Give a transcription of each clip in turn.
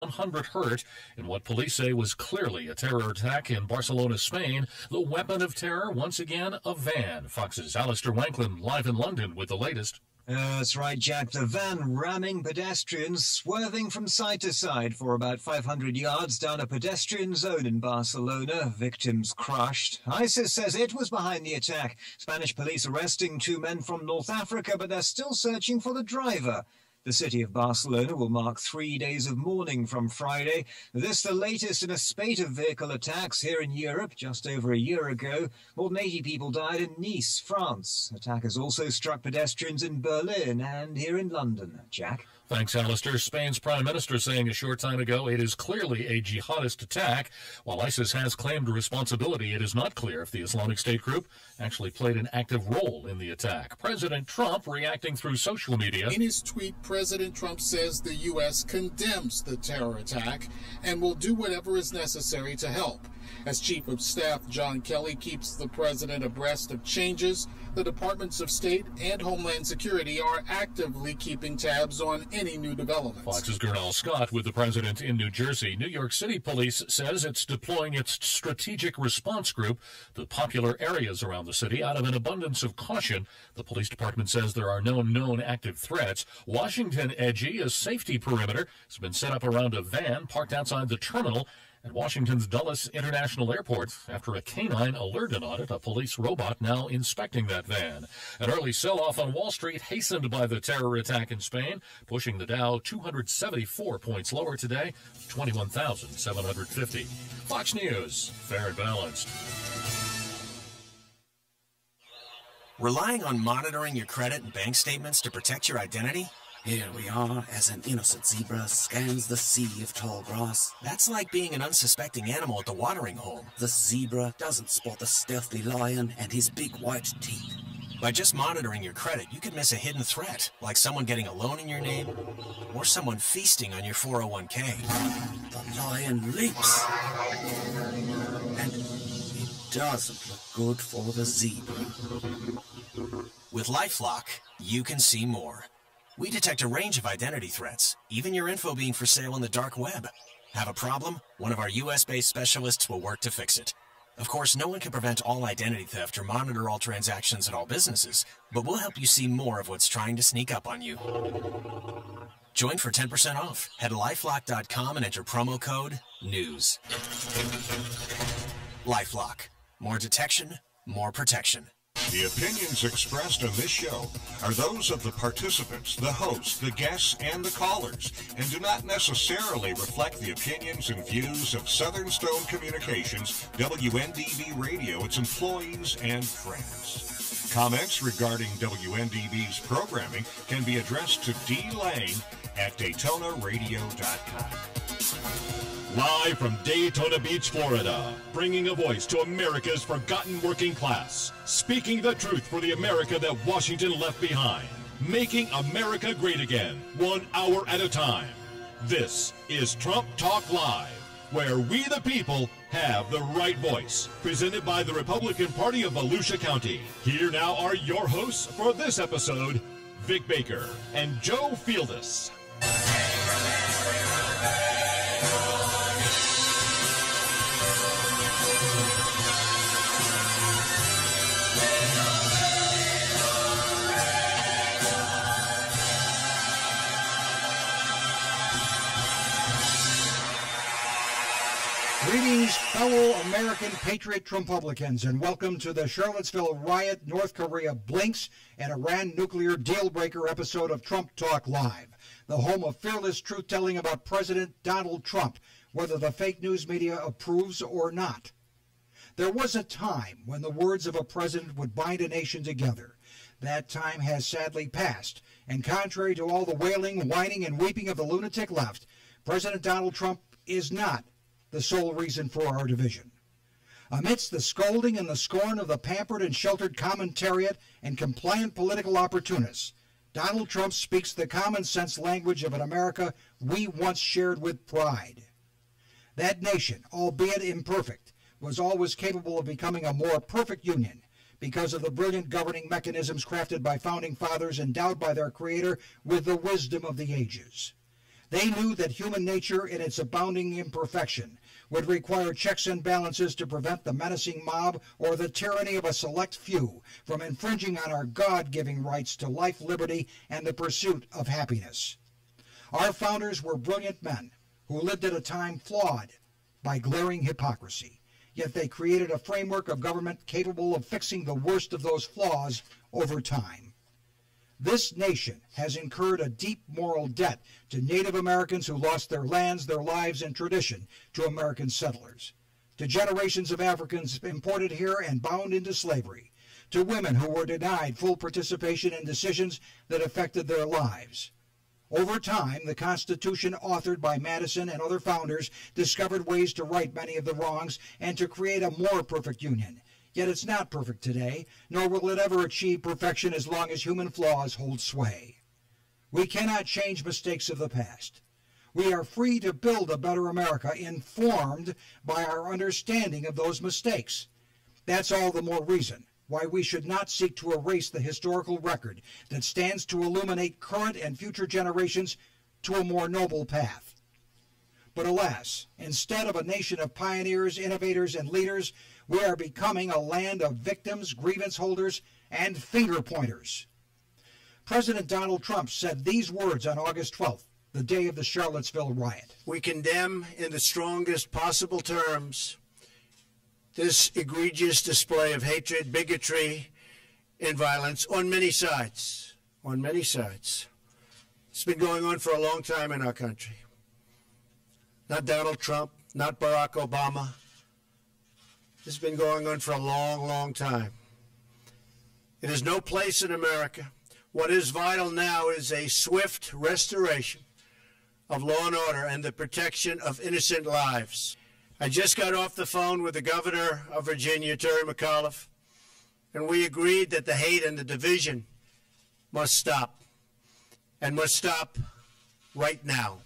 100 hurt in what police say was clearly a terror attack in Barcelona, Spain. The weapon of terror, once again, a van. Fox's Alistair Wanklin live in London with the latest. That's right, Jack. The van ramming pedestrians, swerving from side to side for about 500 yards down a pedestrian zone in Barcelona. Victims crushed. ISIS says it was behind the attack. Spanish police arresting 2 men from North Africa, but they're still searching for the driver. The city of Barcelona will mark 3 days of mourning from Friday. This the latest in a spate of vehicle attacks here in Europe. Just over a year ago, more than 80 people died in Nice, France. Attackers also struck pedestrians in Berlin and here in London. Jack? Thanks, Alistair. Spain's prime minister saying a short time ago it is clearly a jihadist attack. While ISIS has claimed responsibility, it is not clear if the Islamic State group actually played an active role in the attack. President Trump reacting through social media. In his tweet, President Trump says the U.S. condemns the terror attack and will do whatever is necessary to help. As Chief of Staff John Kelly keeps the president abreast of changes, the Departments of State and Homeland Security are actively keeping tabs on any new developments. Fox's Gernal Scott with the president in New Jersey. New York City Police says it's deploying its strategic response group to popular areas around the city out of an abundance of caution. The police department says there are no known active threats. Washington edgy, a safety perimeter has been set up around a van parked outside the terminal at Washington's Dulles International Airport after a canine alerted on it. A police robot now inspecting that van. An early sell-off on Wall Street hastened by the terror attack in Spain, pushing the Dow 274 points lower today, 21,750. Fox News, fair and balanced. Relying on monitoring your credit and bank statements to protect your identity? Here we are, as an innocent zebra scans the sea of tall grass. That's like being an unsuspecting animal at the watering hole. The zebra doesn't spot the stealthy lion and his big white teeth. By just monitoring your credit, you could miss a hidden threat, like someone getting a loan in your name, or someone feasting on your 401k. The lion leaps, and it doesn't look good for the zebra. With LifeLock, you can see more. We detect a range of identity threats, even your info being for sale on the dark web. Have a problem? One of our US-based specialists will work to fix it. Of course, no one can prevent all identity theft or monitor all transactions at all businesses, but we'll help you see more of what's trying to sneak up on you. Join for 10% off. Head to lifelock.com and enter promo code NEWS. LifeLock. More detection, more protection. The opinions expressed on this show are those of the participants, the hosts, the guests, and the callers, and do not necessarily reflect the opinions and views of Southern Stone Communications, WNDB Radio, its employees, and friends. Comments regarding WNDB's programming can be addressed to D. Lang at DaytonaRadio.com. Live from Daytona Beach, Florida, bringing a voice to America's forgotten working class, speaking the truth for the America that Washington left behind, making America great again, 1 hour at a time. This is Trump Talk Live, where we the people have the right voice, presented by the Republican Party of Volusia County. Here now are your hosts for this episode, Vic Baker and Joe Fieldus. Greetings, fellow American patriot Trumpublicans, and welcome to the Charlottesville riot, North Korea blinks, and Iran nuclear deal-breaker episode of Trump Talk Live, the home of fearless truth-telling about President Donald Trump, whether the fake news media approves or not. There was a time when the words of a president would bind a nation together. That time has sadly passed, and contrary to all the wailing, whining, and weeping of the lunatic left, President Donald Trump is not the sole reason for our division. Amidst the scolding and the scorn of the pampered and sheltered commentariat and compliant political opportunists, Donald Trump speaks the common sense language of an America we once shared with pride. That nation, albeit imperfect, was always capable of becoming a more perfect union because of the brilliant governing mechanisms crafted by founding fathers endowed by their creator with the wisdom of the ages. They knew that human nature in its abounding imperfection would require checks and balances to prevent the menacing mob or the tyranny of a select few from infringing on our God-giving rights to life, liberty, and the pursuit of happiness. Our founders were brilliant men who lived at a time flawed by glaring hypocrisy, yet they created a framework of government capable of fixing the worst of those flaws over time. This nation has incurred a deep moral debt to Native Americans who lost their lands, their lives, and tradition to American settlers, to generations of Africans imported here and bound into slavery, to women who were denied full participation in decisions that affected their lives. Over time, the Constitution authored by Madison and other founders discovered ways to right many of the wrongs and to create a more perfect union. Yet it's not perfect today, nor will it ever achieve perfection as long as human flaws hold sway. We cannot change mistakes of the past. We are free to build a better America informed by our understanding of those mistakes. That's all the more reason why we should not seek to erase the historical record that stands to illuminate current and future generations to a more noble path. But alas, instead of a nation of pioneers, innovators, and leaders, we are becoming a land of victims, grievance holders, and finger pointers. President Donald Trump said these words on August 12th, the day of the Charlottesville riot. We condemn in the strongest possible terms this egregious display of hatred, bigotry, and violence on many sides. On many sides. It's been going on for a long time in our country. Not Donald Trump, not Barack Obama. This has been going on for a long, long time. It has no place in America. What is vital now is a swift restoration of law and order and the protection of innocent lives. I just got off the phone with the governor of Virginia, Terry McAuliffe, and we agreed that the hate and the division must stop, and must stop right now.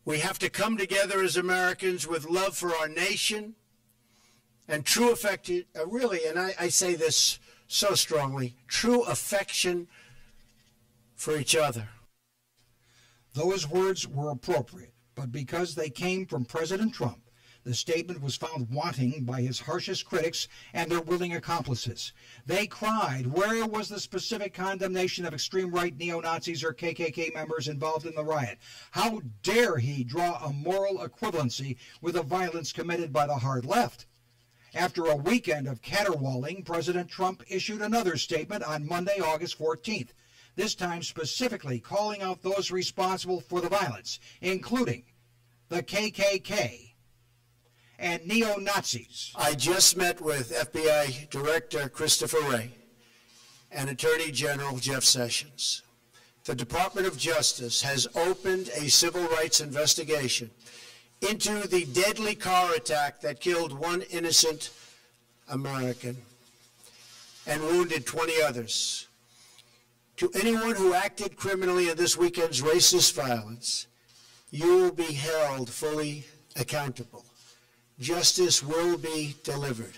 We have to come together as Americans with love for our nation and true affection, really, and I say this so strongly, true affection for each other. Those words were appropriate, but because they came from President Trump, the statement was found wanting by his harshest critics and their willing accomplices. They cried, where was the specific condemnation of extreme right neo-Nazis or KKK members involved in the riot? How dare he draw a moral equivalency with the violence committed by the hard left? After a weekend of caterwauling, President Trump issued another statement on Monday, August 14th, this time specifically calling out those responsible for the violence, including the KKK and neo-Nazis. I just met with FBI Director Christopher Wray and Attorney General Jeff Sessions. The Department of Justice has opened a civil rights investigation into the deadly car attack that killed one innocent American and wounded 20 others. To anyone who acted criminally in this weekend's racist violence, you will be held fully accountable. Justice will be delivered.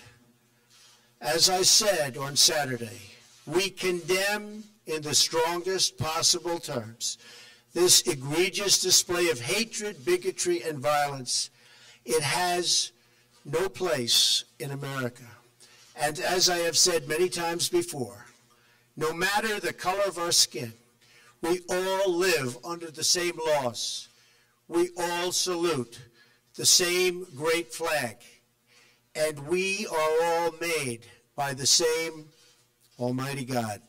As I said on Saturday, we condemn in the strongest possible terms this egregious display of hatred, bigotry, and violence. It has no place in America. And as I have said many times before, no matter the color of our skin, we all live under the same laws. We all salute the same great flag. And we are all made by the same Almighty God.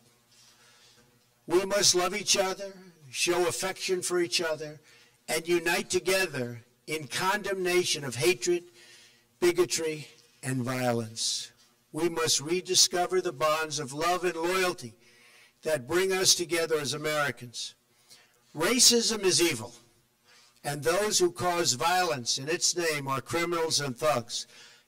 We must love each other, show affection for each other, and unite together in condemnation of hatred, bigotry, and violence. We must rediscover the bonds of love and loyalty that bring us together as Americans. Racism is evil, and those who cause violence in its name are criminals and thugs,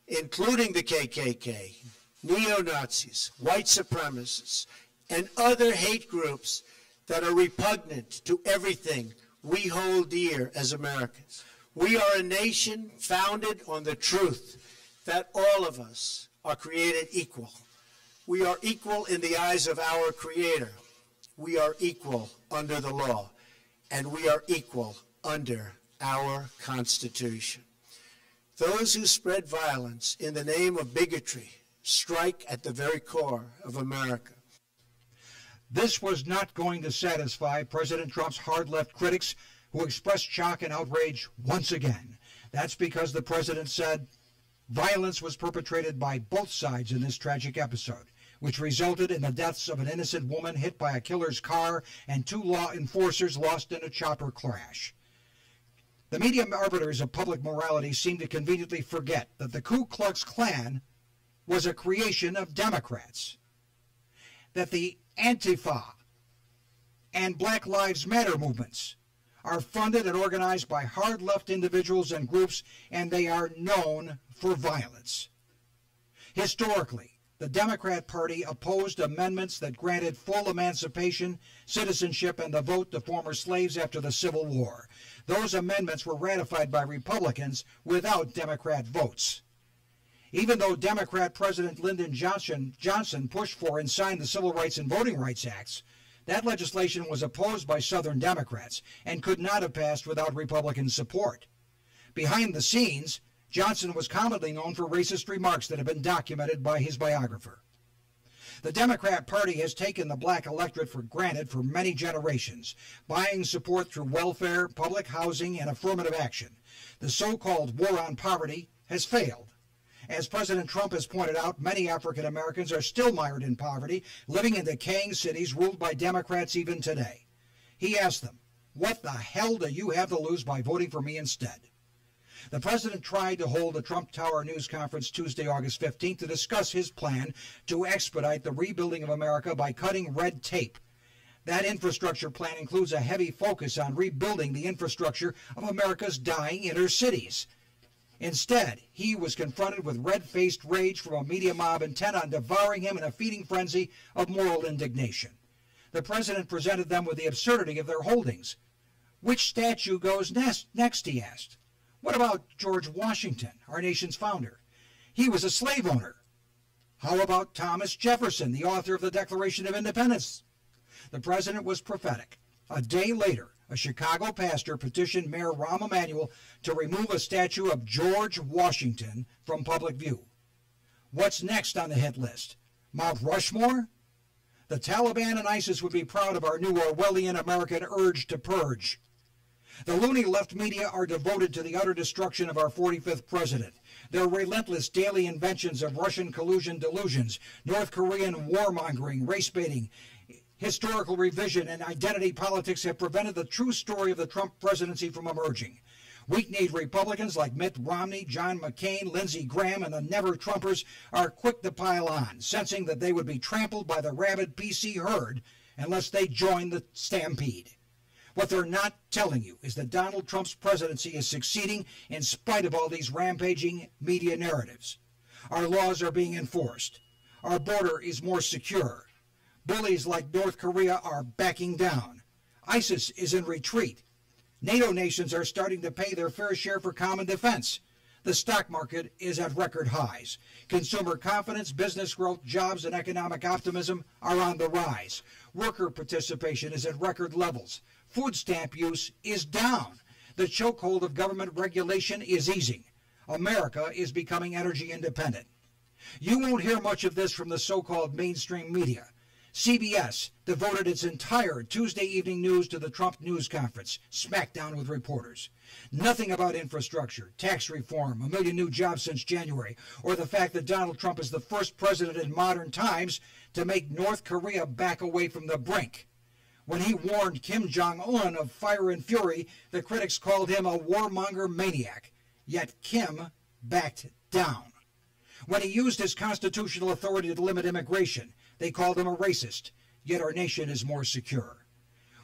including the KKK, neo-Nazis, white supremacists, and other hate groups that are repugnant to everything we hold dear as Americans. We are a nation founded on the truth that all of us are created equal. We are equal in the eyes of our Creator. We are equal under the law, and we are equal under our Constitution. Those who spread violence in the name of bigotry strike at the very core of America. This was not going to satisfy President Trump's hard-left critics, who expressed shock and outrage once again. That's because the president said violence was perpetrated by both sides in this tragic episode, which resulted in the deaths of an innocent woman hit by a killer's car and 2 law enforcers lost in a chopper crash. The media arbiters of public morality seem to conveniently forget that the Ku Klux Klan was a creation of Democrats, that the Antifa and Black Lives Matter movements are funded and organized by hard-left individuals and groups, and they are known for violence. Historically, the Democrat Party opposed amendments that granted full emancipation, citizenship, and the vote to former slaves after the Civil War. Those amendments were ratified by Republicans without Democrat votes. Even though Democrat President Lyndon Johnson pushed for and signed the Civil Rights and Voting Rights Acts, that legislation was opposed by Southern Democrats and could not have passed without Republican support. Behind the scenes, Johnson was commonly known for racist remarks that have been documented by his biographer. The Democrat Party has taken the black electorate for granted for many generations, buying support through welfare, public housing, and affirmative action. The so-called war on poverty has failed. As President Trump has pointed out, many African Americans are still mired in poverty, living in decaying cities ruled by Democrats even today. He asked them, "What the hell do you have to lose by voting for me instead?" The president tried to hold a Trump Tower news conference Tuesday, August 15th, to discuss his plan to expedite the rebuilding of America by cutting red tape. That infrastructure plan includes a heavy focus on rebuilding the infrastructure of America's dying inner cities. Instead, he was confronted with red-faced rage from a media mob intent on devouring him in a feeding frenzy of moral indignation. The president presented them with the absurdity of their holdings. Which statue goes next, he asked. What about George Washington, our nation's founder? He was a slave owner. How about Thomas Jefferson, the author of the Declaration of Independence? The president was prophetic. A day later, a Chicago pastor petitioned Mayor Rahm Emanuel to remove a statue of George Washington from public view. What's next on the hit list? Mount Rushmore? The Taliban and ISIS would be proud of our new Orwellian American urge to purge. The loony left media are devoted to the utter destruction of our 45th president. Their relentless daily inventions of Russian collusion delusions, North Korean warmongering, race baiting, historical revision, and identity politics have prevented the true story of the Trump presidency from emerging. Weak-kneed Republicans like Mitt Romney, John McCain, Lindsey Graham, and the never-Trumpers are quick to pile on, sensing that they would be trampled by the rabid PC herd unless they join the stampede. What they're not telling you is that Donald Trump's presidency is succeeding in spite of all these rampaging media narratives. Our laws are being enforced. Our border is more secure. Bullies like North Korea are backing down. ISIS is in retreat. NATO nations are starting to pay their fair share for common defense. The stock market is at record highs. Consumer confidence, business growth, jobs, and economic optimism are on the rise. Worker participation is at record levels. Food stamp use is down. The chokehold of government regulation is easing. America is becoming energy independent. You won't hear much of this from the so-called mainstream media. CBS devoted its entire Tuesday evening news to the Trump news conference, smackdown with reporters. Nothing about infrastructure, tax reform, 1 million new jobs since January, or the fact that Donald Trump is the first president in modern times to make North Korea back away from the brink. When he warned Kim Jong-un of fire and fury, the critics called him a warmonger maniac. Yet Kim backed down. When he used his constitutional authority to limit immigration, they called him a racist, yet our nation is more secure.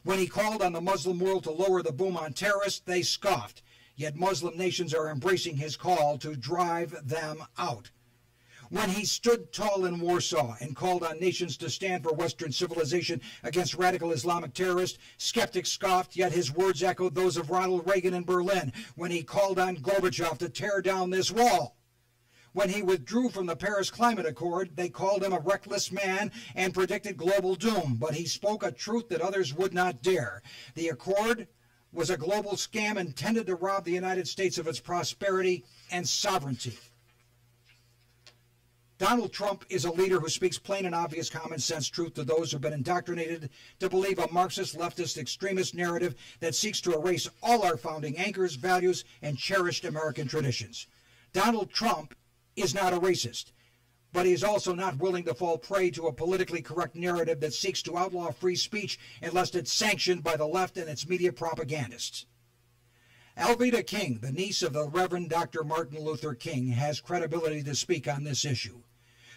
When he called on the Muslim world to lower the boom on terrorists, they scoffed, yet Muslim nations are embracing his call to drive them out. When he stood tall in Warsaw and called on nations to stand for Western civilization against radical Islamic terrorists, skeptics scoffed, yet his words echoed those of Ronald Reagan in Berlin when he called on Gorbachev to tear down this wall. When he withdrew from the Paris Climate Accord, they called him a reckless man and predicted global doom, but he spoke a truth that others would not dare. The accord was a global scam intended to rob the United States of its prosperity and sovereignty. Donald Trump is a leader who speaks plain and obvious common sense truth to those who have been indoctrinated to believe a Marxist, leftist, extremist narrative that seeks to erase all our founding anchors, values, and cherished American traditions. Donald Trump is not a racist, but he is also not willing to fall prey to a politically correct narrative that seeks to outlaw free speech unless it's sanctioned by the left and its media propagandists. Alveda King, the niece of the Reverend Dr. Martin Luther King, has credibility to speak on this issue.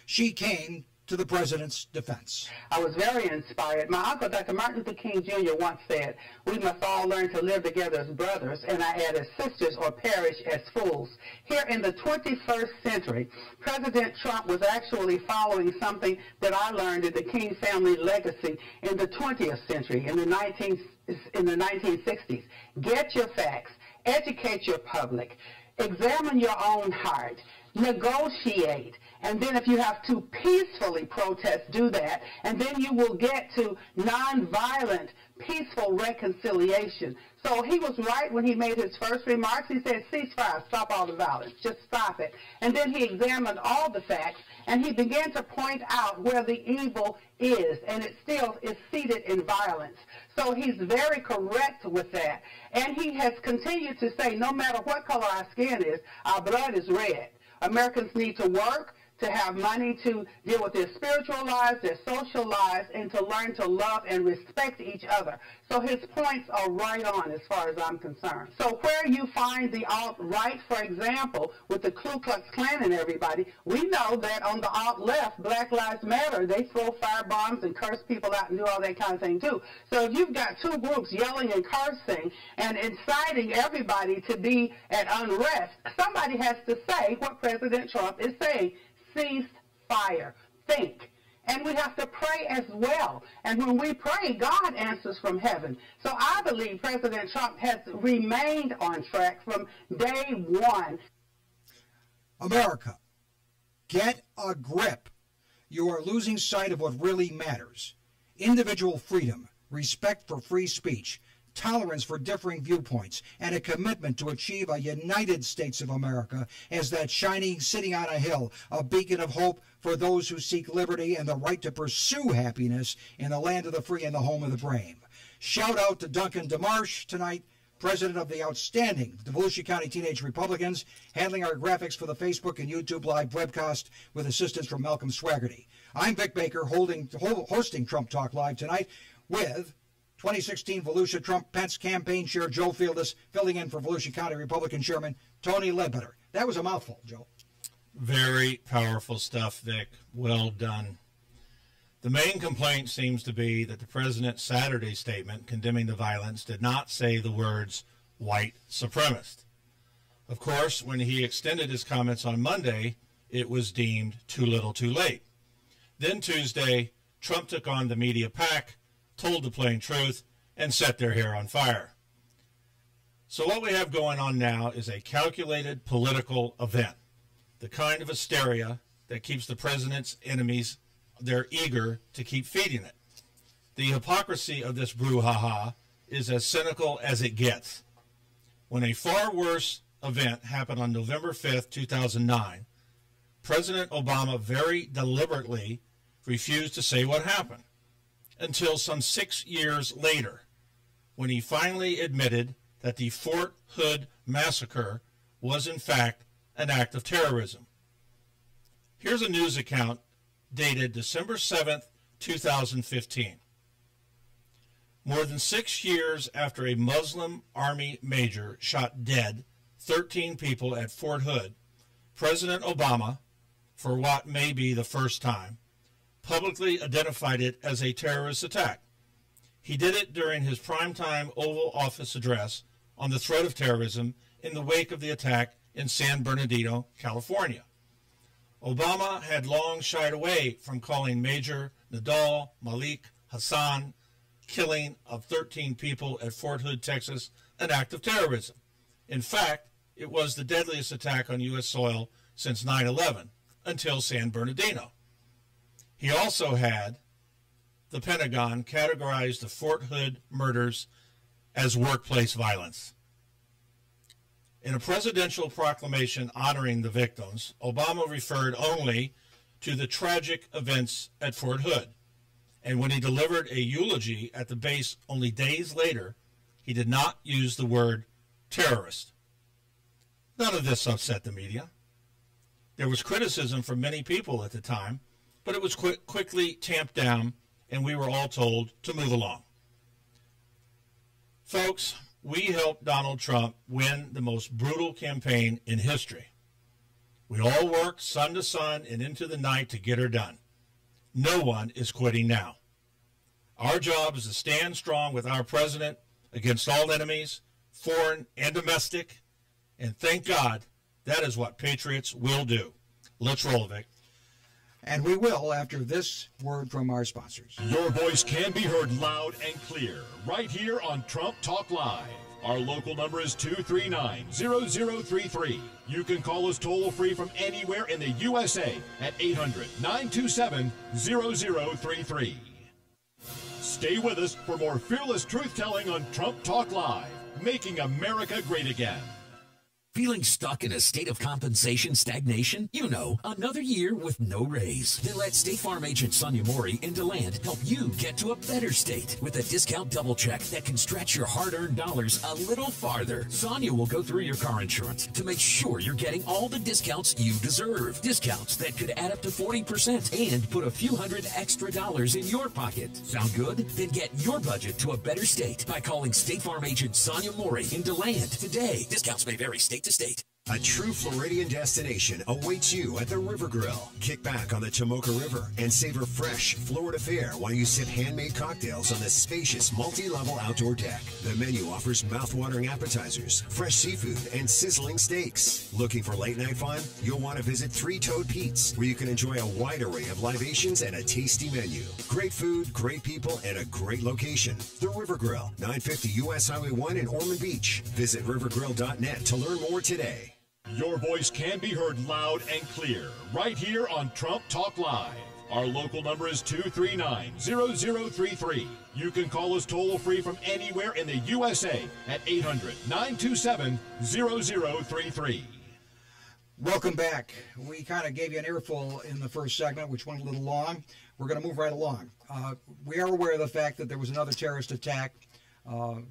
She came to the president's defense. I was very inspired. My uncle, Dr. Martin Luther King Jr., once said, "We must all learn to live together as brothers," and I add, as sisters, or perish as fools. Here in the 21st century, President Trump was actually following something that I learned in the King family legacy in the 20th century, in the 1960s. Get your facts. Educate your public. Examine your own heart. Negotiate. And then if you have to peacefully protest, do that. And then you will get to nonviolent, peaceful reconciliation. So he was right when he made his first remarks. He said, ceasefire, stop all the violence, just stop it. And then he examined all the facts, and he began to point out where the evil is, and it still is seated in violence. So he's very correct with that. And he has continued to say, no matter what color our skin is, our blood is red. Americans need to work, to have money to deal with their spiritual lives, their social lives, and to learn to love and respect each other. So his points are right on as far as I'm concerned. So where you find the alt-right, for example, with the Ku Klux Klan and everybody, we know that on the alt-left, Black Lives Matter, they throw firebombs and curse people out and do all that kind of thing too. So if you've got two groups yelling and cursing and inciting everybody to be at unrest, somebody has to say what President Trump is saying. Cease fire. Think. And we have to pray as well. And when we pray, God answers from heaven. So I believe President Trump has remained on track from day one. America, get a grip. You are losing sight of what really matters. Individual freedom, respect for free speech, tolerance for differing viewpoints, and a commitment to achieve a United States of America as that shining, sitting on a hill, a beacon of hope for those who seek liberty and the right to pursue happiness in the land of the free and the home of the brave. Shout out to Duncan DeMarche tonight, president of the outstanding Volusia County Teenage Republicans, handling our graphics for the Facebook and YouTube live webcast with assistance from Malcolm Swaggerty. I'm Vic Baker, hosting Trump Talk Live tonight with 2016 Volusia Trump-Pence campaign chair Joe Fieldus, filling in for Volusia County Republican Chairman Tony Ledbetter. That was a mouthful, Joe. Very powerful stuff, Vic. Well done. The main complaint seems to be that the president's Saturday statement condemning the violence did not say the words white supremacist. Of course, when he extended his comments on Monday, it was deemed too little too late. Then Tuesday, Trump took on the media pack, told the plain truth, and set their hair on fire. So what we have going on now is a calculated political event, the kind of hysteria that keeps the president's enemies, they're eager to keep feeding it. The hypocrisy of this brouhaha is as cynical as it gets. When a far worse event happened on November 5th, 2009, President Obama very deliberately refused to say what happened, until some 6 years later, when he finally admitted that the Fort Hood massacre was in fact an act of terrorism. Here's a news account dated December 7th, 2015. More than 6 years after a Muslim Army major shot dead 13 people at Fort Hood, President Obama, for what may be the first time, publicly identified it as a terrorist attack. He did it during his primetime Oval Office address on the threat of terrorism in the wake of the attack in San Bernardino, California. Obama had long shied away from calling Major Nadal Malik Hassan killing of 13 people at Fort Hood, Texas, an act of terrorism. In fact, it was the deadliest attack on U.S. soil since 9/11, until San Bernardino. He also had the Pentagon categorize the Fort Hood murders as workplace violence. In a presidential proclamation honoring the victims, Obama referred only to the tragic events at Fort Hood. And when he delivered a eulogy at the base only days later, he did not use the word terrorist. None of this upset the media. There was criticism from many people at the time, but it was quickly tamped down, and we were all told to move along. Folks, we helped Donald Trump win the most brutal campaign in history. We all worked sun to sun and into the night to get her done. No one is quitting now. Our job is to stand strong with our president against all enemies, foreign and domestic, and thank God that is what patriots will do. Let's roll, Vic. And we will after this word from our sponsors. Your voice can be heard loud and clear right here on Trump Talk Live. Our local number is 239-0033. You can call us toll-free from anywhere in the USA at 800-927-0033. Stay with us for more fearless truth-telling on Trump Talk Live, making America great again. Feeling stuck in a state of compensation stagnation? You know, another year with no raise. Then let State Farm agent Sonia Mori in DeLand help you get to a better state with a discount double check that can stretch your hard-earned dollars a little farther. Sonia will go through your car insurance to make sure you're getting all the discounts you deserve. Discounts that could add up to 40% and put a few hundred extra dollars in your pocket. Sound good? Then get your budget to a better state by calling State Farm agent Sonia Mori in DeLand today. Discounts may vary state to state. A true Floridian destination awaits you at the River Grill. Kick back on the Tomoka River and savor fresh Florida fare while you sip handmade cocktails on the spacious multi-level outdoor deck. The menu offers mouth-watering appetizers, fresh seafood, and sizzling steaks. Looking for late-night fun? You'll want to visit Three Toed Pete's, where you can enjoy a wide array of libations and a tasty menu. Great food, great people, and a great location. The River Grill, 950 U.S. Highway 1 in Ormond Beach. Visit rivergrill.net to learn more today. Your voice can be heard loud and clear right here on Trump Talk Live. Our local number is 239-0033. You can call us toll-free from anywhere in the USA at 800-927-0033. Welcome back. We kind of gave you an earful in the first segment, which went a little long. We're going to move right along. We are aware of the fact that there was another terrorist attack,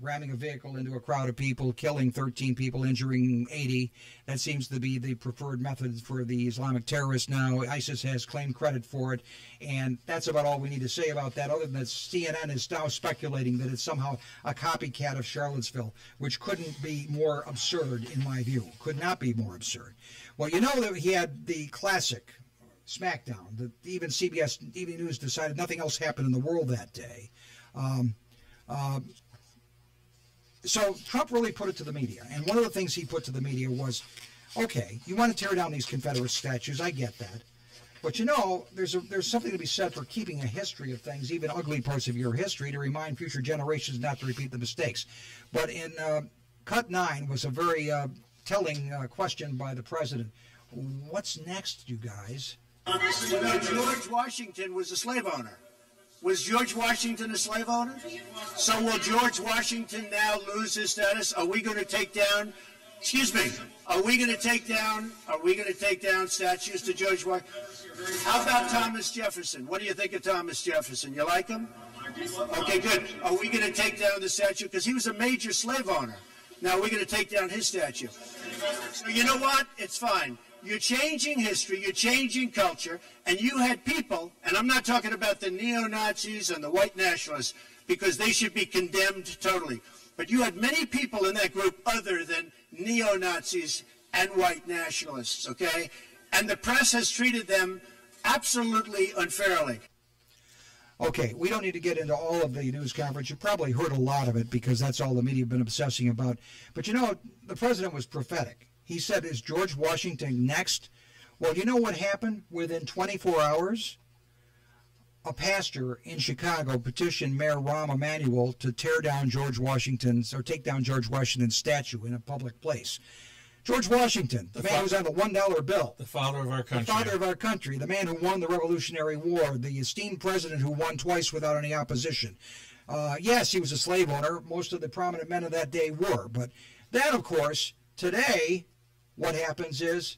ramming a vehicle into a crowd of people, killing 13 people, injuring 80. That seems to be the preferred method for the Islamic terrorists now. ISIS has claimed credit for it, and that's about all we need to say about that, other than that CNN is now speculating that it's somehow a copycat of Charlottesville, which couldn't be more absurd in my view. Could not be more absurd. Well, you know that he had the classic smackdown that even CBS TV News decided nothing else happened in the world that day. So Trump really put it to the media, and one of the things he put to the media was, okay, you want to tear down these Confederate statues, I get that, but you know, there's something to be said for keeping a history of things, even ugly parts of your history, to remind future generations not to repeat the mistakes. But in Cut 9 was a very telling question by the president. What's next, you guys? George Washington was a slave owner. Was George Washington a slave owner? So will George Washington now lose his status? Are we going to take down, are we going to take down statues to George Washington? How about Thomas Jefferson? What do you think of Thomas Jefferson? You like him? Okay, good. Are we going to take down the statue? Because he was a major slave owner. Now we're going to take down his statue. So you know what? It's fine. You're changing history, you're changing culture, and you had people, and I'm not talking about the neo-Nazis and the white nationalists, because they should be condemned totally. But you had many people in that group other than neo-Nazis and white nationalists, okay? And the press has treated them absolutely unfairly. Okay, we don't need to get into all of the news conference. You probably heard a lot of it because that's all the media have been obsessing about. But you know, the president was prophetic. He said, is George Washington next? Well, you know what happened? Within 24 hours, a pastor in Chicago petitioned Mayor Rahm Emanuel to tear down take down George Washington's statue in a public place. George Washington, the man who was on the $1 bill. The father of our country. The father of our country, the man who won the Revolutionary War, the esteemed president who won twice without any opposition. Yes, he was a slave owner. Most of the prominent men of that day were. But then, of course, today, what happens is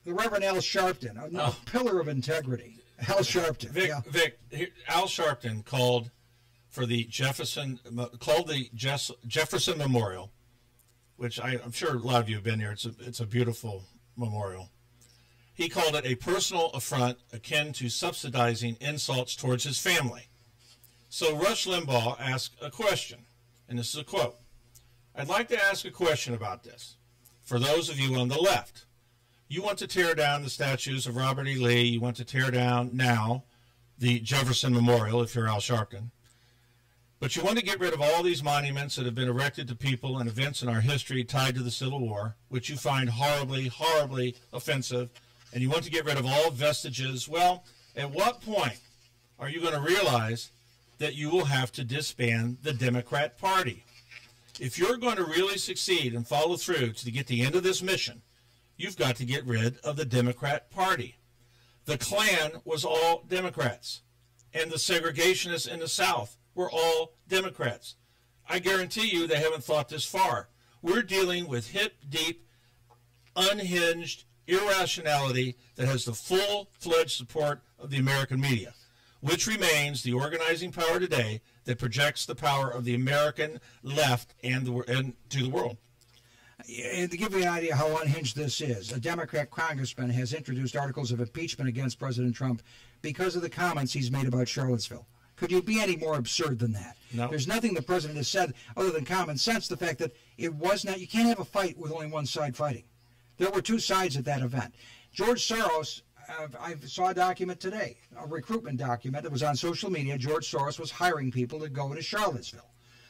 the Reverend Al Sharpton, a pillar of integrity. Al Sharpton. Vic, Al Sharpton called for the Jefferson Memorial, which I'm sure a lot of you have been here. It's a beautiful memorial. He called it a personal affront akin to subsidizing insults towards his family. So Rush Limbaugh asked a question, and this is a quote. I'd like to ask a question about this. For those of you on the left, you want to tear down the statues of Robert E. Lee. You want to tear down now the Jefferson Memorial, if you're Al Sharpton. But you want to get rid of all these monuments that have been erected to people and events in our history tied to the Civil War, which you find horribly, horribly offensive, and you want to get rid of all vestiges. Well, at what point are you going to realize that you will have to disband the Democrat Party? If you're going to really succeed and follow through to get the end of this mission, you've got to get rid of the Democrat Party. The Klan was all Democrats, and the segregationists in the South were all Democrats. I guarantee you they haven't thought this far. We're dealing with hip, deep, unhinged irrationality that has the full-fledged support of the American media, which remains the organizing power today that projects the power of the American left and to the world. And to give you an idea how unhinged this is, a Democrat congressman has introduced articles of impeachment against President Trump because of the comments he's made about Charlottesville. Could you be any more absurd than that? No. There's nothing the president has said other than common sense, the fact that it was not, you can't have a fight with only one side fighting. There were two sides at that event. George Soros, I saw a document today, a recruitment document that was on social media. George Soros was hiring people to go to Charlottesville.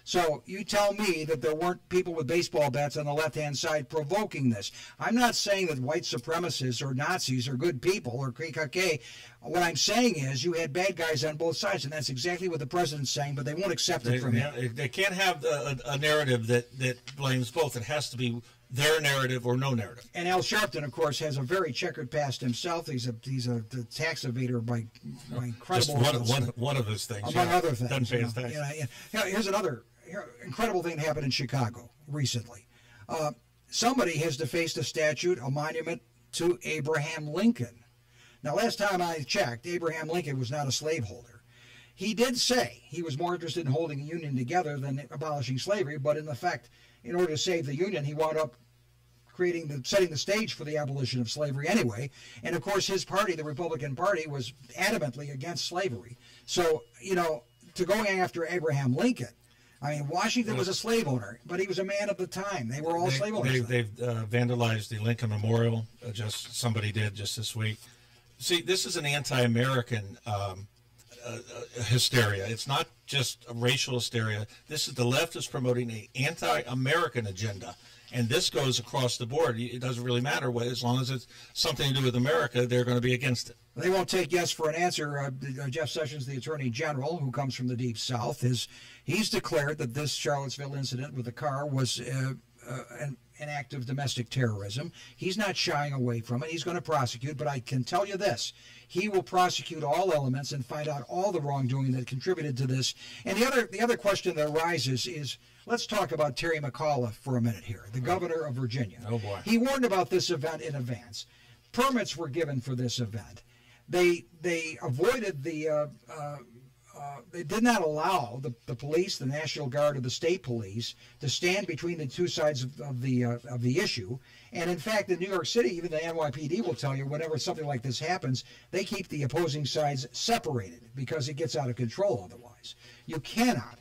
So you tell me that there weren't people with baseball bats on the left-hand side provoking this. I'm not saying that white supremacists or Nazis are good people or KKK. What I'm saying is you had bad guys on both sides, and that's exactly what the president's saying, but they won't accept it from him. They can't have a narrative that blames both. It has to be their narrative or no narrative. And Al Sharpton, of course, has a very checkered past himself. He's a tax evader by incredible. Just one of those things. Among other things. Doesn't pay his tax. Here's another incredible thing that happened in Chicago recently. Somebody has defaced a statue, a monument to Abraham Lincoln. Now, last time I checked, Abraham Lincoln was not a slaveholder. He did say he was more interested in holding the Union together than abolishing slavery, but in effect, in order to save the Union, he wound up setting the stage for the abolition of slavery anyway. And of course, his party, the Republican Party, was adamantly against slavery. So, to going after Abraham Lincoln, I mean, Washington was a slave owner, but he was a man of the time. They were all slave owners. They've vandalized the Lincoln Memorial. Somebody did just this week. See, this is an anti-American hysteria. It's not just a racial hysteria. The left is promoting an anti-American agenda, and this goes across the board. It doesn't really matter as long as it's something to do with America, they're going to be against it. They won't take yes for an answer. Jeff Sessions, the Attorney General, who comes from the Deep South, he's declared that this Charlottesville incident with the car was an act of domestic terrorism. He's not shying away from it. He's going to prosecute, but I can tell you this. He will prosecute all elements and find out all the wrongdoing that contributed to this. And the other question that arises is, let's talk about Terry McAuliffe for a minute here, the governor of Virginia. Oh, boy. He warned about this event in advance. Permits were given for this event. They avoided they did not allow the police, the National Guard, or the state police to stand between the two sides of the issue. And in fact, in New York City, even the NYPD will tell you whenever something like this happens, they keep the opposing sides separated because it gets out of control otherwise. You cannot,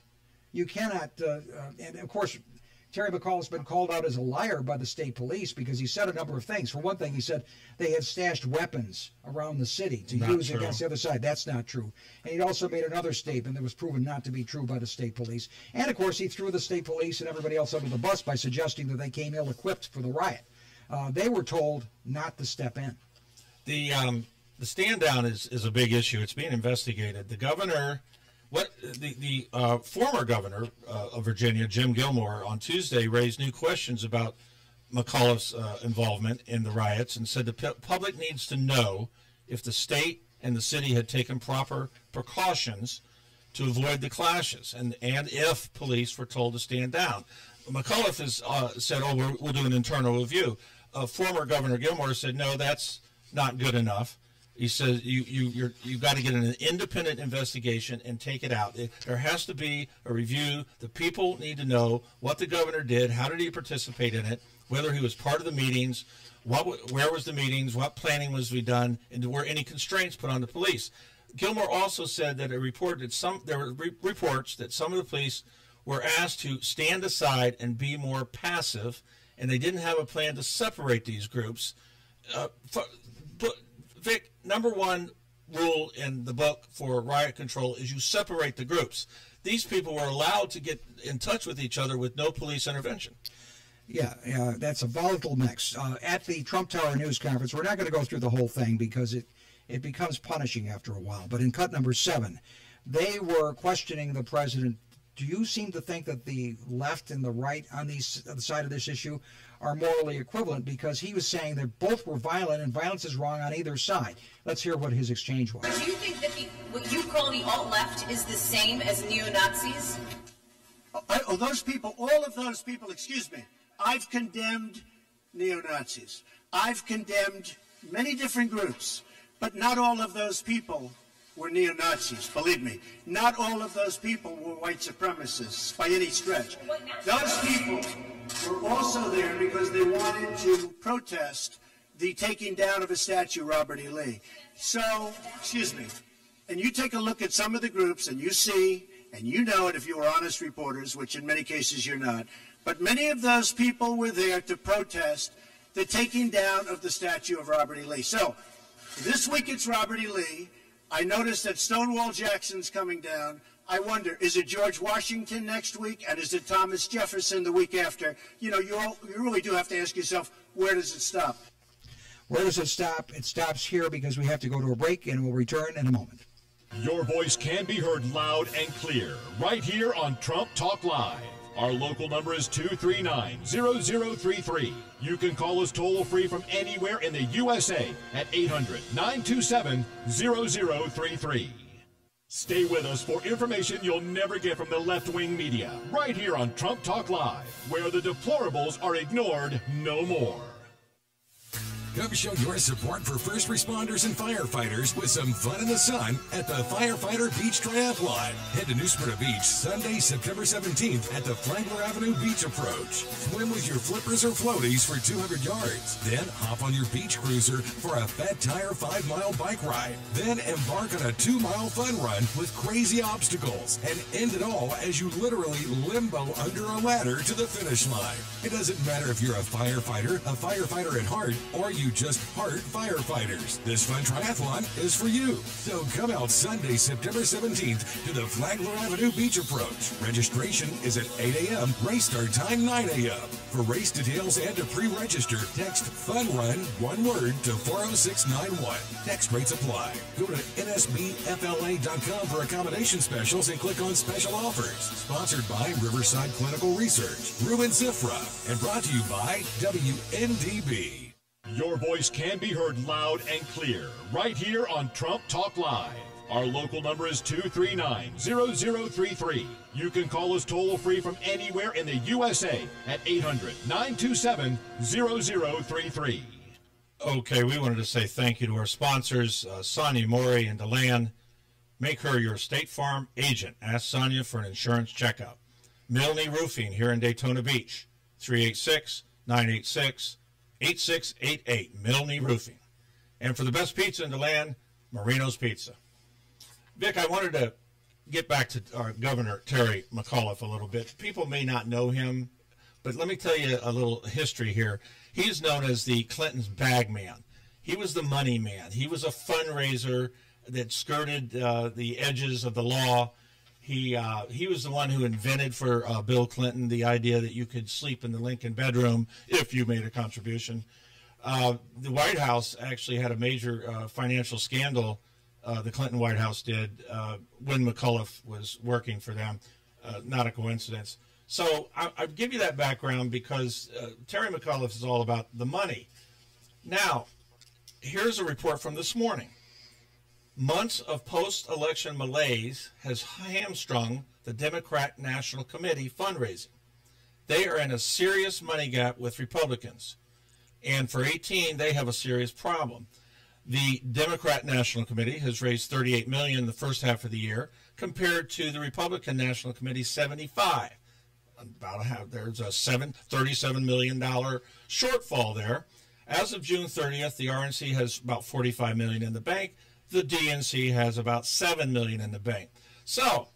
and of course, Terry McAuliffe's been called out as a liar by the state police because he said a number of things. For one thing, he said they had stashed weapons around the city to use against the other side. That's not true. And he also made another statement that was proven not to be true by the state police. And, of course, he threw the state police and everybody else under the bus by suggesting that they came ill-equipped for the riot. They were told not to step in. The stand-down is a big issue. It's being investigated. The governor... The former governor of Virginia, Jim Gilmore, on Tuesday raised new questions about McAuliffe's involvement in the riots and said the public needs to know if the state and the city had taken proper precautions to avoid the clashes, and if police were told to stand down. McAuliffe has said, oh, we'll do an internal review. Former Governor Gilmore said, no, that's not good enough. He says you've got to get an independent investigation and take it out. There has to be a review. The people need to know what the governor did, how did he participate in it, whether he was part of the meetings, where was the meetings, what planning was to be done, and were any constraints put on the police. Gilmore also said that there were reports that some of the police were asked to stand aside and be more passive, and they didn't have a plan to separate these groups. Vic, number one rule in the book for riot control is you separate the groups. These people were allowed to get in touch with each other with no police intervention. Yeah, that's a volatile mix. At the Trump Tower news conference, we're not going to go through the whole thing because it becomes punishing after a while. But in cut number 7, they were questioning the president. Do you seem to think that the left and the right on the side of this issue are morally equivalent? Because he was saying that both were violent and violence is wrong on either side. Let's hear what his exchange was. Do you think that what you call the alt-left is the same as neo-Nazis? Those people, all of those people, excuse me, I've condemned neo-Nazis. I've condemned many different groups, but not all of those people were neo-Nazis, believe me. Not all of those people were white supremacists by any stretch. Those people were also there because they wanted to protest the taking down of a statue, Robert E. Lee. So, excuse me, and you take a look at some of the groups and you see, and you know it if you were honest reporters, which in many cases you're not, but many of those people were there to protest the taking down of the statue of Robert E. Lee. So, this week it's Robert E. Lee. I noticed that Stonewall Jackson's coming down. I wonder, is it George Washington next week, and is it Thomas Jefferson the week after? You know, you really do have to ask yourself, where does it stop? Where does it stop? It stops here because we have to go to a break, and we'll return in a moment. Your voice can be heard loud and clear right here on Trump Talk Live. Our local number is 239-0033. You can call us toll-free from anywhere in the USA at 800-927-0033. Stay with us for information you'll never get from the left-wing media, right here on Trump Talk Live, where the deplorables are ignored no more. Come show your support for first responders and firefighters with some fun in the sun at the Firefighter Beach Triathlon. Head to New Smyrna Beach Sunday, September 17th at the Flagler Avenue Beach Approach. Swim with your flippers or floaties for 200 yards. Then hop on your beach cruiser for a Fat Tire 5-mile bike ride. Then embark on a 2-mile fun run with crazy obstacles. And end it all as you literally limbo under a ladder to the finish line. It doesn't matter if you're a firefighter at heart, or you just heart firefighters. This fun triathlon is for you. So come out Sunday, September 17th to the Flagler Avenue Beach Approach. Registration is at 8 a.m. Race start time 9 a.m. For race details and to pre-register, text Fun Run, one word, to 40691. Text rates apply. Go to nsbfla.com for accommodation specials and click on special offers. Sponsored by Riverside Clinical Research, Ruben Zifra, and brought to you by WNDB. Your voice can be heard loud and clear right here on Trump Talk Live. Our local number is 239-0033. You can call us toll-free from anywhere in the USA at 800-927-0033. Okay, we wanted to say thank you to our sponsors, Sonia Mori and DeLand. Make her your State Farm agent. Ask Sonia for an insurance checkup. Milne Roofing here in Daytona Beach, 386-986-8688, Milne Roofing. And for the best pizza in the land, Marino's Pizza. Vic, I wanted to get back to our Governor Terry McAuliffe a little bit. People may not know him, but let me tell you a little history here. He's known as the Clinton's bag man. He was the money man. He was a fundraiser that skirted the edges of the law. He was the one who invented for Bill Clinton the idea that you could sleep in the Lincoln bedroom if you made a contribution. The White House actually had a major financial scandal, the Clinton White House did, when McAuliffe was working for them. Not a coincidence. So I give you that background because Terry McAuliffe is all about the money. Now, here's a report from this morning. Months of post-election malaise has hamstrung the Democrat National Committee fundraising. They are in a serious money gap with Republicans. And for 18, they have a serious problem. The Democrat National Committee has raised $38 million in the first half of the year, compared to the Republican National Committee's $75. About a half. There's a $37 million shortfall there. As of June 30th, the RNC has about $45 million in the bank. The DNC has about $7 million in the bank. So,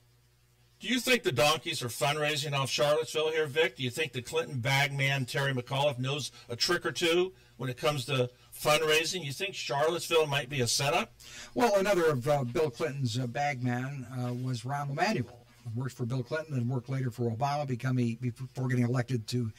do you think the donkeys are fundraising off Charlottesville here, Vic? Do you think the Clinton bagman Terry McAuliffe knows a trick or two when it comes to fundraising? You think Charlottesville might be a setup? Well, another of Bill Clinton's bagman was Rahm Emanuel. Worked for Bill Clinton and worked later for Obama, before getting elected to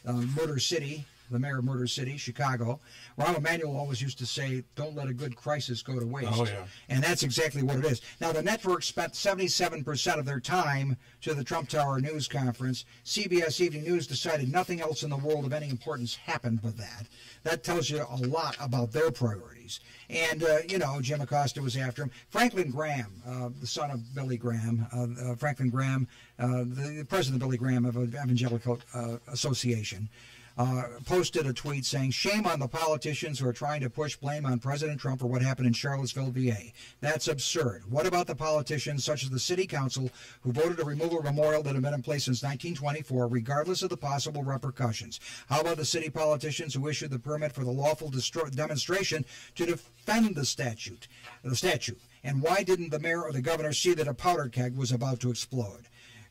Murder City, the mayor of Murder City, Chicago. Rahm Emanuel always used to say, don't let a good crisis go to waste. Oh, yeah. And that's exactly what it is. Now, the network spent 77% of their time to the Trump Tower news conference. CBS Evening News decided nothing else in the world of any importance happened but that. That tells you a lot about their priorities. And, Jim Acosta was after him. Franklin Graham, the son of Billy Graham, Franklin Graham, the president of Billy Graham of Evangelical Association, posted a tweet saying, shame on the politicians who are trying to push blame on President Trump for what happened in Charlottesville, VA. That's absurd. What about the politicians such as the city council who voted to remove a memorial that had been in place since 1924, regardless of the possible repercussions? How about the city politicians who issued the permit for the lawful demonstration to defend the statue? And why didn't the mayor or the governor see that a powder keg was about to explode?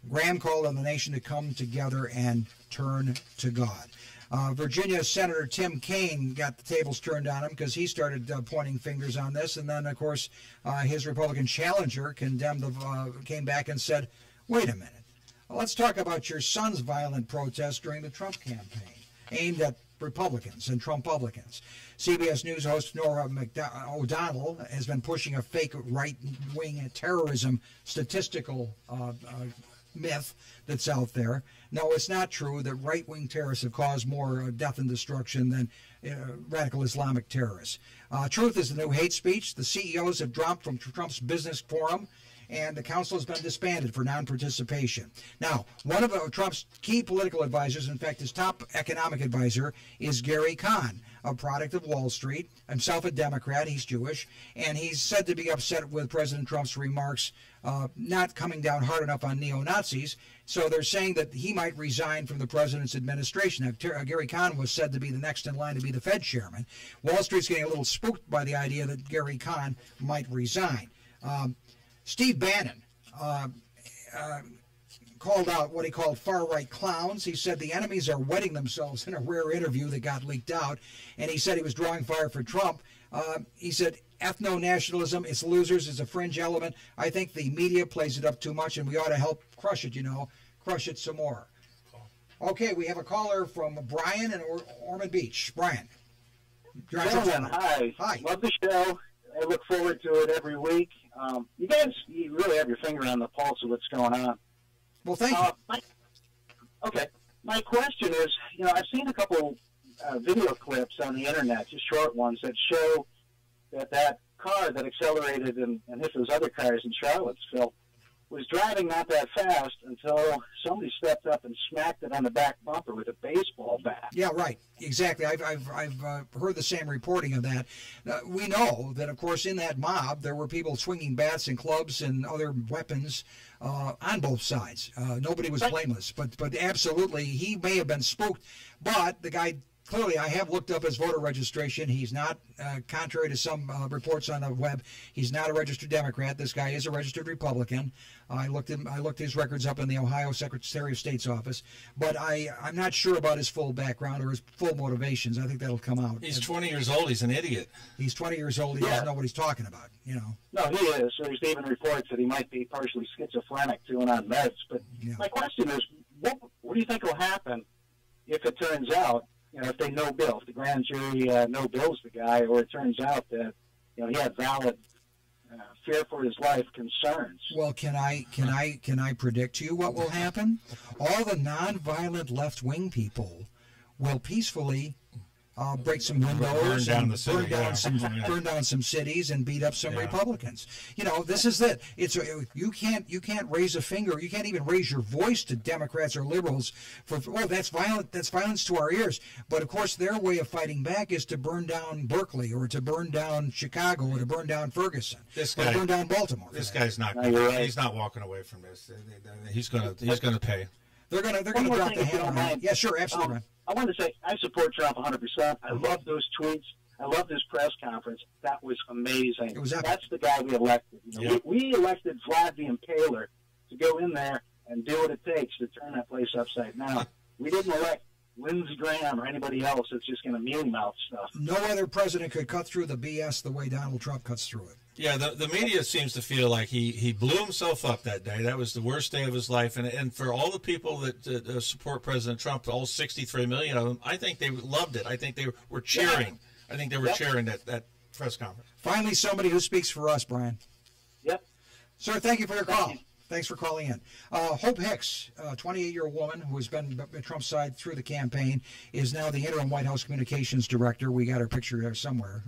Graham called on the nation to come together and turn to God. Virginia Senator Tim Kaine got the tables turned on him because he started pointing fingers on this. And then, of course, his Republican challenger came back and said, wait a minute. Let's talk about your son's violent protest during the Trump campaign, aimed at Republicans and Trumpublicans. CBS News host Norah O'Donnell has been pushing a fake right-wing terrorism statistical myth that's out there. No, it's not true that right-wing terrorists have caused more death and destruction than radical Islamic terrorists. Truth is the new hate speech. The CEOs have dropped from Trump's business forum, and the council has been disbanded for non-participation. Now, one of Trump's key political advisors, in fact, his top economic advisor, is Gary Kahn, a product of Wall Street, himself a Democrat, he's Jewish, and he's said to be upset with President Trump's remarks not coming down hard enough on neo-Nazis. So they're saying that he might resign from the president's administration. Now, Gary Kahn was said to be the next in line to be the Fed chairman. Wall Street's getting a little spooked by the idea that Gary Kahn might resign. Steve Bannon called out what he called far-right clowns. He said the enemies are wetting themselves in a rare interview that got leaked out, and he said he was drawing fire for Trump. He said ethno-nationalism, it's losers, it's a fringe element. I think the media plays it up too much, and we ought to help crush it, crush it some more. Okay, we have a caller from Brian in Ormond Beach. Brian. Gentlemen, hi. Hi. Love the show. I look forward to it every week. You guys, you really have your finger on the pulse of what's going on. Well, thank you. Okay. My question is, I've seen a couple video clips on the internet, just short ones, that show that car that accelerated and hit those other cars in Charlottesville was driving not that fast until somebody stepped up and smacked it on the back bumper with a baseball bat. Yeah, right. Exactly. I've heard the same reporting of that. We know that, of course, in that mob, there were people swinging bats and clubs and other weapons on both sides. Nobody was blameless. But absolutely, he may have been spooked. But the guy, clearly, I have looked up his voter registration. He's not, contrary to some reports on the web, he's not a registered Democrat. This guy is a registered Republican. I looked his records up in the Ohio Secretary of State's office, but I'm not sure about his full background or his full motivations. I think that'll come out. He's 20 years old. He's an idiot. He's 20 years old. He doesn't know what he's talking about. No, he is. There's even reports that he might be partially schizophrenic too and on meds. But my question is, what do you think will happen if it turns out, if they no bill, if the grand jury no bills the guy, or it turns out that he had valid fear for his life concerns? Well, can I predict to you what will happen? All the nonviolent left-wing people will peacefully break some windows, burn down some cities, and beat up some Republicans. You know, this is it. You can't raise a finger. You can't even raise your voice to Democrats or liberals for that's violent. That's violence to our ears. But of course, their way of fighting back is to burn down Berkeley, or to burn down Chicago, or to burn down Ferguson, or burn down Baltimore. This guy's not. He's not walking away from this. He's gonna pay. They're gonna drop the hammer on it. Yeah, sure, absolutely. I want to say I support Trump 100%. I love those tweets. I love this press conference. That was amazing. That's the guy we elected. You know, we elected Vlad the Impaler to go in there and do what it takes to turn that place upside down. We didn't elect Lindsey Graham or anybody else that's just going to mealy-mouth stuff. No other president could cut through the BS the way Donald Trump cuts through it. Yeah, the media seems to feel like he blew himself up that day. That was the worst day of his life. And for all the people that support President Trump, all 63 million of them, I think they loved it. I think they were cheering. I think they were cheering that press conference. Finally, somebody who speaks for us, Brian. Yep. Sir, thank you for your call. Thanks for calling in. Hope Hicks, a 28-year-old woman who has been at Trump's side through the campaign, is now the interim White House communications director. We got her picture there somewhere.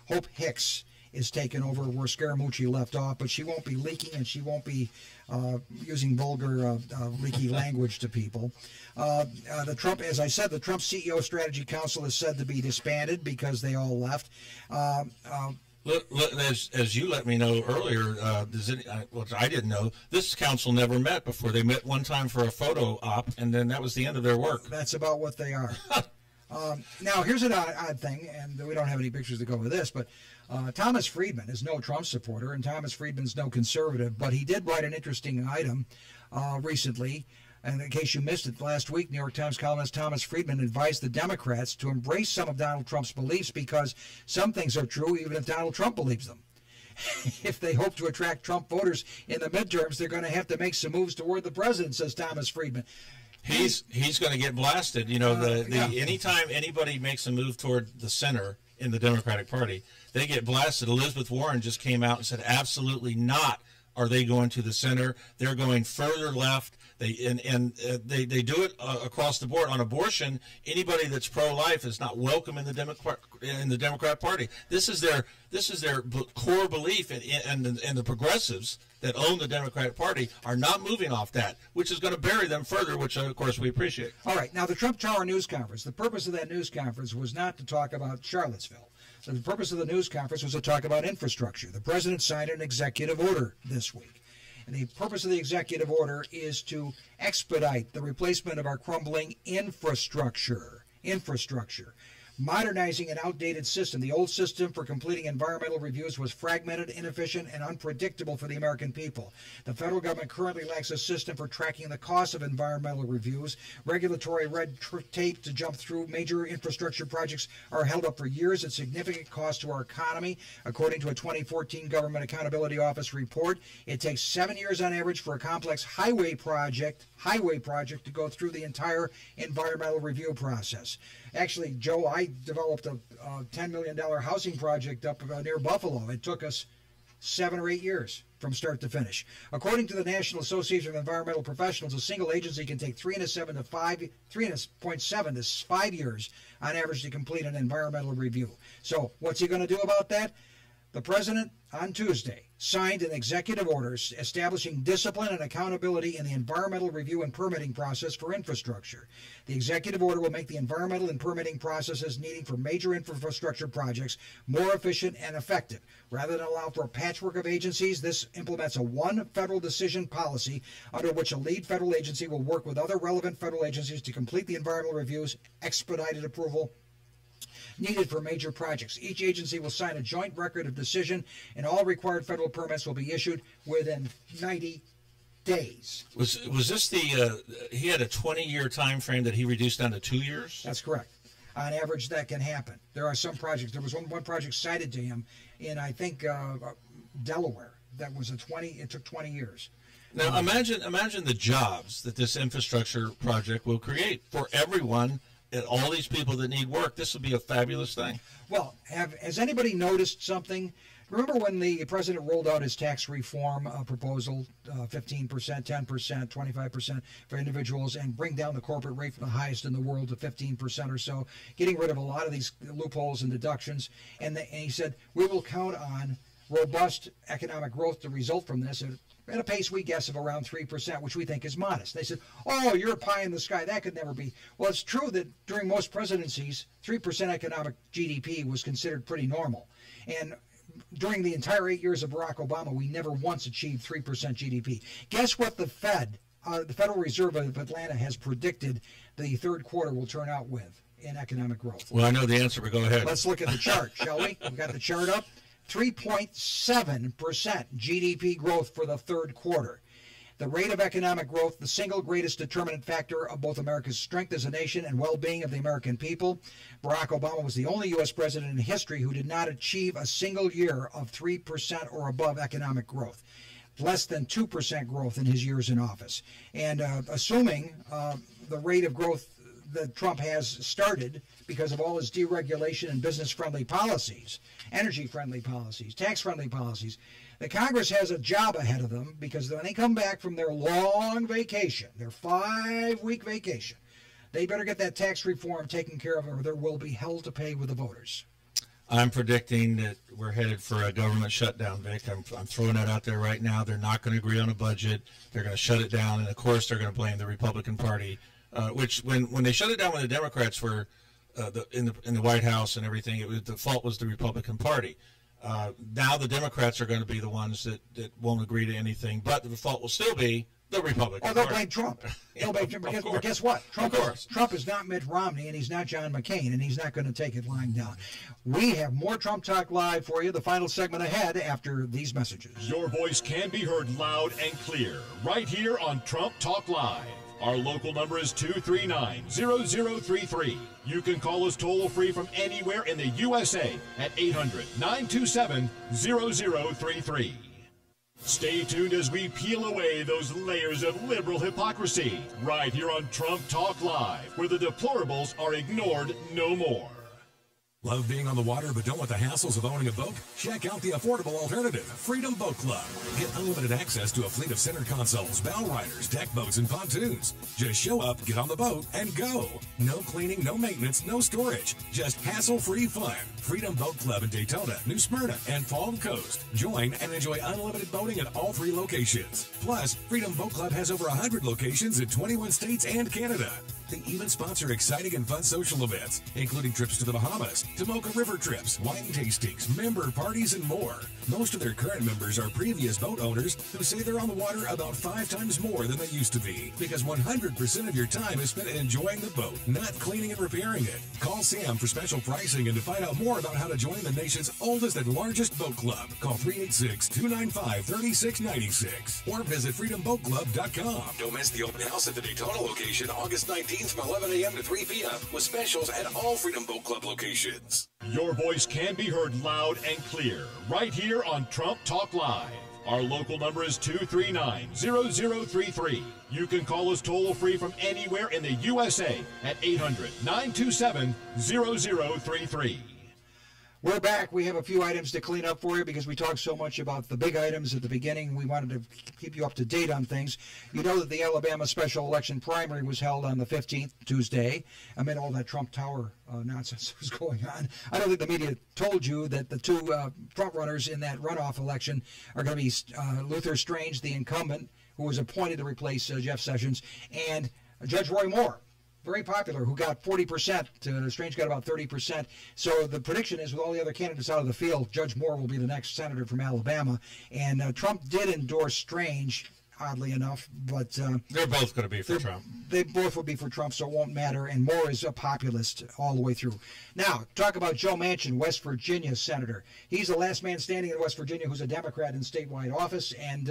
Hope Hicks is taken over where Scaramucci left off, but she won't be leaking, and she won't be using vulgar, leaky language to people. The Trump, as I said, the Trump CEO Strategy Council is said to be disbanded because they all left. As you let me know earlier, which I didn't know, this council never met before. They met one time for a photo op, and then that was the end of their work. That's about what they are. Now, here's an odd thing, and we don't have any pictures to go with this, but Thomas Friedman is no Trump supporter, and Thomas Friedman's no conservative, but he did write an interesting item recently. And in case you missed it, last week, New York Times columnist Thomas Friedman advised the Democrats to embrace some of Donald Trump's beliefs because some things are true even if Donald Trump believes them. If they hope to attract Trump voters in the midterms, they're going to have to make some moves toward the president, says Thomas Friedman. He's going to get blasted. You know, anytime anybody makes a move toward the center in the Democratic Party, they get blasted. Elizabeth Warren just came out and said, absolutely not are they going to the center. They're going further left. They do it across the board. On abortion, anybody that's pro-life is not welcome in the Democrat Party. This is their core belief, and the progressives that own the Democratic Party are not moving off that, which is going to bury them further, which of course we appreciate. All right, now the Trump Tower news conference. The purpose of that news conference was not to talk about Charlottesville. So the purpose of the news conference was to talk about infrastructure. The president signed an executive order this week. And the purpose of the executive order is to expedite the replacement of our crumbling infrastructure. Modernizing an outdated system. The old system for completing environmental reviews was fragmented, inefficient, and unpredictable for the American people. The federal government currently lacks a system for tracking the cost of environmental reviews. Regulatory red tape to jump through major infrastructure projects are held up for years at significant cost to our economy. According to a 2014 Government Accountability Office report, it takes 7 years on average for a complex highway project to go through the entire environmental review process. Actually, Joe, I developed a $10 million housing project up near Buffalo. It took us 7 or 8 years from start to finish. According to the National Association of Environmental Professionals, a single agency can take 3.7 to 5 years on average to complete an environmental review. So what's he going to do about that? The president, on Tuesday, signed an executive order establishing discipline and accountability in the environmental review and permitting process for infrastructure. The executive order will make the environmental and permitting processes needed for major infrastructure projects more efficient and effective. Rather than allow for a patchwork of agencies, this implements a one federal decision policy under which a lead federal agency will work with other relevant federal agencies to complete the environmental reviews, expedited approval needed for major projects. Each agency will sign a joint record of decision, and all required federal permits will be issued within 90 days. Was this he had a 20-year time frame that he reduced down to 2 years? That's correct. On average, that can happen. There are some projects. There was one project cited to him in, I think, Delaware. That was it took 20 years. Now, imagine the jobs that this infrastructure project will create for everyone. And all these people that need work, this will be a fabulous thing. Well, has anybody noticed something? Remember when the president rolled out his tax reform proposal, 15%, 10%, 25% for individuals, and bring down the corporate rate from the highest in the world to 15% or so, getting rid of a lot of these loopholes and deductions. And he said, we will count on robust economic growth to result from this at a pace we guess of around 3%, which we think is modest. They said, oh, you're pie in the sky. That could never be. Well, it's true that during most presidencies, 3% economic GDP was considered pretty normal. And during the entire 8 years of Barack Obama, we never once achieved 3% GDP. Guess what the Federal Reserve of Atlanta, has predicted the third quarter will turn out with in economic growth? Well, I know the answer, but go ahead. Let's look at the chart, shall we? We've got the chart up. 3.7% GDP growth for the third quarter. The rate of economic growth, the single greatest determinant factor of both America's strength as a nation and well-being of the American people. Barack Obama was the only U.S. president in history who did not achieve a single year of 3% or above economic growth. Less than 2% growth in his years in office. And assuming the rate of growth that Trump has started because of all his deregulation and business-friendly policies, energy-friendly policies, tax-friendly policies, the Congress has a job ahead of them, because when they come back from their long vacation, their 5-week vacation, they better get that tax reform taken care of, or there will be hell to pay with the voters. I'm predicting that we're headed for a government shutdown, Vic. I'm throwing that out there right now. They're not going to agree on a budget. They're going to shut it down, and of course they're going to blame the Republican Party, which when they shut it down when the Democrats were in the White House and everything, the fault was the Republican Party. Now the Democrats are going to be the ones that won't agree to anything, but the fault will still be the Republican Party. They'll blame Trump. They'll blame Trump. But guess what? Trump is not Mitt Romney, and he's not John McCain, and he's not going to take it lying down. We have more Trump Talk Live for you, the final segment ahead after these messages. Your voice can be heard loud and clear right here on Trump Talk Live. Our local number is 239-0033. You can call us toll-free from anywhere in the USA at 800-927-0033. Stay tuned as we peel away those layers of liberal hypocrisy right here on Trump Talk Live, where the deplorables are ignored no more. Love being on the water but don't want the hassles of owning a boat? Check out the affordable alternative, Freedom Boat Club. Get unlimited access to a fleet of center consoles, bow riders, deck boats, and pontoons. Just show up, get on the boat, and go. No cleaning, no maintenance, no storage. Just hassle-free fun. Freedom Boat Club in Daytona, New Smyrna, and Palm Coast. Join and enjoy unlimited boating at all 3 locations. Plus, Freedom Boat Club has over 100 locations in 21 states and Canada. They even sponsor exciting and fun social events, including trips to the Bahamas, Tomoka River trips, wine tastings, member parties, and more. Most of their current members are previous boat owners who say they're on the water about 5 times more than they used to be, because 100% of your time is spent enjoying the boat, not cleaning and repairing it. Call Sam for special pricing and to find out more about how to join the nation's oldest and largest boat club. Call 386-295-3696 or visit freedomboatclub.com. Don't miss the open house at the Daytona location August 19th from 11 a.m. to 3 p.m. with specials at all Freedom Boat Club locations. Your voice can be heard loud and clear right here on Trump Talk Live. Our local number is 239-0033. You can call us toll-free from anywhere in the USA at 800-927-0033. We're back. We have a few items to clean up for you because we talked so much about the big items at the beginning. We wanted to keep you up to date on things. You know that the Alabama special election primary was held on the 15th, Tuesday, amid all that Trump Tower nonsense was going on. I don't think the media told you that the two front runners in that runoff election are going to be Luther Strange, the incumbent, who was appointed to replace Jeff Sessions, and Judge Roy Moore, very popular, who got 40%. Strange got about 30%. So the prediction is, with all the other candidates out of the field, Judge Moore will be the next senator from Alabama. And Trump did endorse Strange, oddly enough, but they're both going to be for Trump. They both would be for Trump, so it won't matter. And Moore is a populist all the way through. Now, talk about Joe Manchin, West Virginia senator. He's the last man standing in West Virginia who's a Democrat in statewide office, and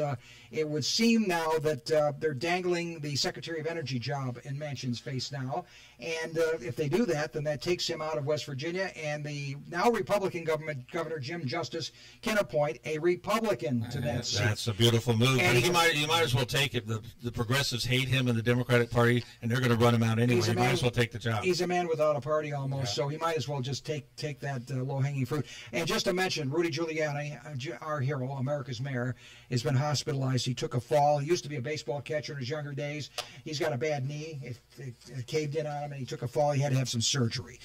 it would seem now that they're dangling the Secretary of Energy job in Manchin's face now. And if they do that, then that takes him out of West Virginia, and the now Republican Governor Jim Justice can appoint a Republican to that seat. That's a beautiful move. But he might might as well take it. The progressives hate him in the Democratic Party, and they're going to run him out anyway. He might as well take the job. He's a man without a party almost, so he might as well just take that low-hanging fruit. And just to mention, Rudy Giuliani, our hero, America's mayor, has been hospitalized. He took a fall. He used to be a baseball catcher in his younger days. He's got a bad knee. It caved in on him, and he took a fall. He had to have some surgery.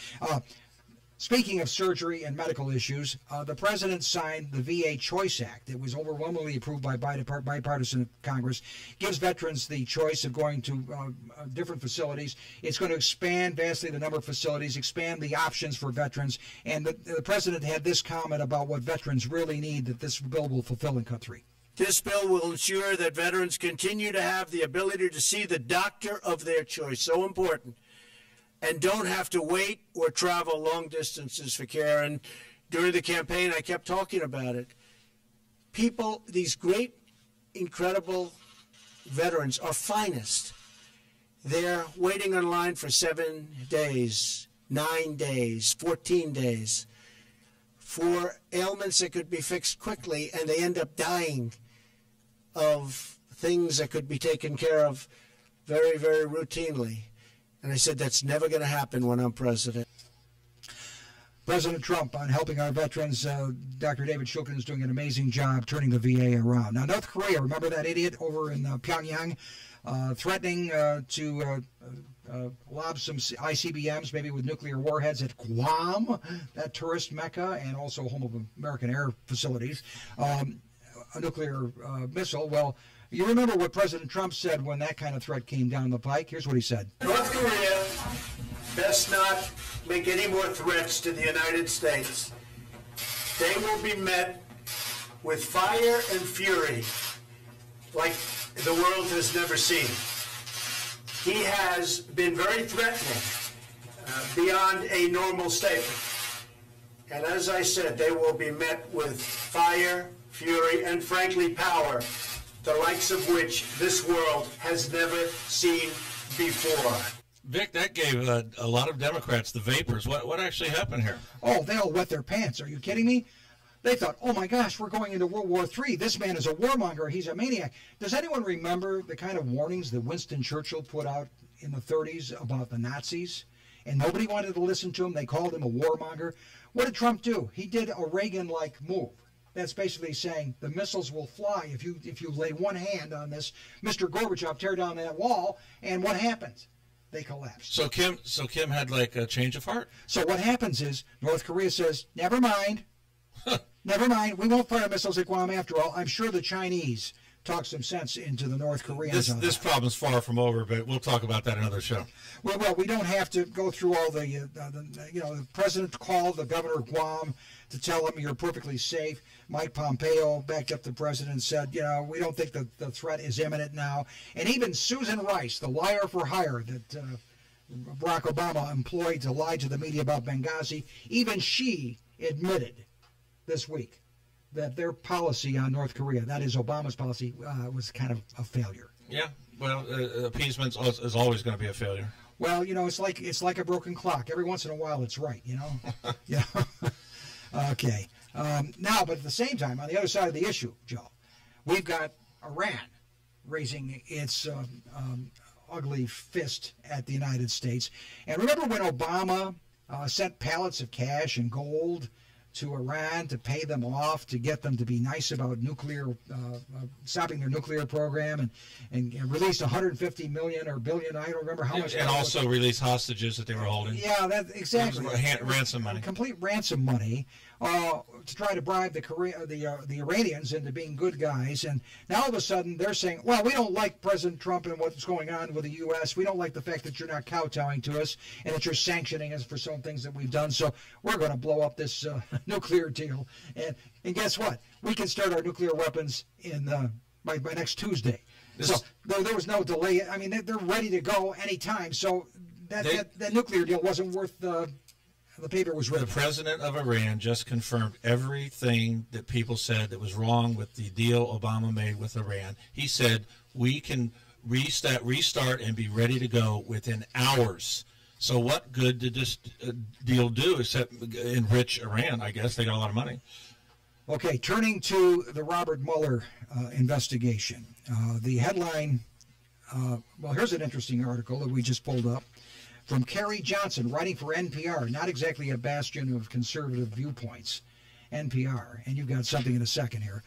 Speaking of surgery and medical issues, the president signed the VA Choice Act. It was overwhelmingly approved by bipartisan Congress. Gives veterans the choice of going to different facilities. It's going to expand vastly the number of facilities, expand the options for veterans. And the president had this comment about what veterans really need that this bill will fulfill in Cut 3. This bill will ensure that veterans continue to have the ability to see the doctor of their choice, so important, and don't have to wait or travel long distances for care. And during the campaign, I kept talking about it. People, these great, incredible veterans are finest. They're waiting on line for 7 days, 9 days, 14 days for ailments that could be fixed quickly, and they end up dying of things that could be taken care of very, very routinely. And I said, that's never going to happen when I'm president. President Trump on helping our veterans. Dr. David Shulkin is doing an amazing job turning the VA around. Now, North Korea, remember that idiot over in Pyongyang threatening to lob some ICBMs, maybe with nuclear warheads at Guam, that tourist mecca, and also home of American air facilities, a nuclear missile. Well, you remember what President Trump said when that kind of threat came down the pike? Here's what he said. North Korea best not make any more threats to the United States. They will be met with fire and fury like the world has never seen. He has been very threatening beyond a normal statement. And as I said, they will be met with fire, fury, and frankly power, the likes of which this world has never seen before. Vic, that gave a lot of Democrats the vapors. What actually happened here? Oh, they all wet their pants. Are you kidding me? They thought, oh my gosh, we're going into World War III. This man is a warmonger. He's a maniac. Does anyone remember the kind of warnings that Winston Churchill put out in the 30s about the Nazis? And nobody wanted to listen to him. They called him a warmonger. What did Trump do? He did a Reagan-like move. That's basically saying the missiles will fly if you lay one hand on this. Mr. Gorbachev, tear down that wall, and what happens? They collapse. So Kim had like a change of heart. So what happens is North Korea says, never mind. Never mind. We won't fire missiles at Guam after all. I'm sure the Chinese talk some sense into the North Koreans. This problem's far from over, but we'll talk about that another show. Well, we don't have to go through all the president called the governor of Guam to tell him you're perfectly safe. Mike Pompeo backed up the president and said, we don't think that the threat is imminent now. And even Susan Rice, the liar for hire that Barack Obama employed to lie to the media about Benghazi, even she admitted this week that their policy on North Korea, that is Obama's policy, was kind of a failure. Yeah, well, appeasement is always going to be a failure. Well, it's like a broken clock. Every once in a while, it's right. Yeah. Okay. Now, but at the same time, on the other side of the issue, Joe, we've got Iran raising its ugly fist at the United States. And remember when Obama sent pallets of cash and gold to Iran to pay them off, to get them to be nice about nuclear, stopping their nuclear program, and released $150 million or billion, I don't remember how much. And also release hostages that they were holding. Yeah, that exactly. Ransom money. Complete ransom money to try to bribe the Iranians into being good guys. And now all of a sudden they're saying, well, we don't like President Trump and what's going on with the U.S. We don't like the fact that you're not kowtowing to us and that you're sanctioning us for some things that we've done. So we're going to blow up this nuclear deal. And guess what? We can start our nuclear weapons by next Tuesday. So there was no delay. I mean, they're ready to go anytime. So that nuclear deal wasn't worth the paper was written. The president of Iran just confirmed everything that people said that was wrong with the deal Obama made with Iran. He said we can restart and be ready to go within hours. So what good did this deal do except enrich Iran? I guess they got a lot of money. Okay, turning to the Robert Mueller investigation. The headline, well, here's an interesting article that we just pulled up from Carrie Johnson, writing for NPR, not exactly a bastion of conservative viewpoints, NPR, and you've got something in a second here.